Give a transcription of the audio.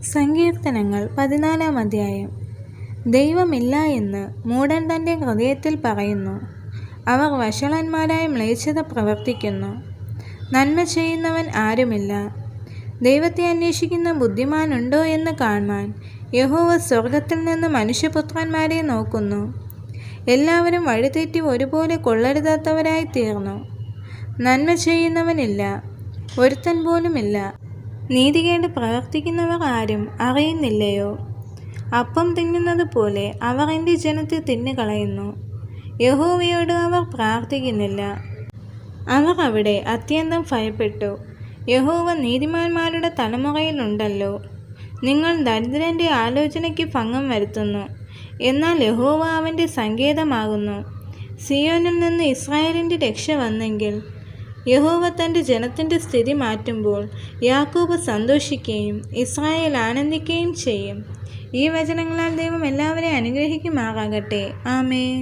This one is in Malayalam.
സങ്കീർത്തനങ്ങൾ 14 അധ്യായം. ദൈവമില്ല എന്ന് മൂഢൻ തൻ്റെ ഹൃദയത്തിൽ പറയുന്നു. അവർ വഷളന്മാരായി മ്ലേച്ഛത പ്രവർത്തിക്കുന്നു. നന്മ ചെയ്യുന്നവൻ ആരുമില്ല. ദൈവത്തെ അന്വേഷിക്കുന്ന ബുദ്ധിമാനുണ്ടോ എന്ന് കാണുവാൻ യഹോവ സ്വർഗത്തിൽ നിന്ന് മനുഷ്യപുത്രന്മാരെ നോക്കുന്നു. എല്ലാവരും വഴിതെറ്റി ഒരുപോലെ കൊള്ളരുതാത്തവരായി തീർന്നു. നന്മ ചെയ്യുന്നവനില്ല, ഒരുത്തൻ പോലുമില്ല. നീതികേട് പ്രവർത്തിക്കുന്നവർ ആരും അറിയുന്നില്ലയോ? അപ്പം തിന്നുന്നത് പോലെ അവർ എൻ്റെ ജനത്തെ തിന്നുകളയുന്നു. യഹോവയോട് അവർ പ്രാർത്ഥിക്കുന്നില്ല. അവർ അവിടെ അത്യന്തം ഭയപ്പെട്ടു. യഹോവ നീതിമാന്മാരുടെ തലമുറയിലുണ്ടല്ലോ. നിങ്ങൾ ദരിദ്രൻ്റെ ആലോചനയ്ക്ക് ഭംഗം വരുത്തുന്നു. എന്നാൽ യഹോവ അവൻ്റെ സങ്കേതമാകുന്നു. സിയോനിൽ നിന്ന് ഇസ്രായേലിൻ്റെ രക്ഷ വന്നെങ്കിൽ, യഹോവ തൻ്റെ ജനത്തിൻ്റെ സ്ഥിതി മാറ്റുമ്പോൾ യാക്കോബ് സന്തോഷിക്കുകയും ഇസ്രായേൽ ആനന്ദിക്കുകയും ചെയ്യും. ഈ വചനങ്ങളാൽ ദൈവം എല്ലാവരെയും അനുഗ്രഹിക്കുമാറാകട്ടെ. ആമേൻ.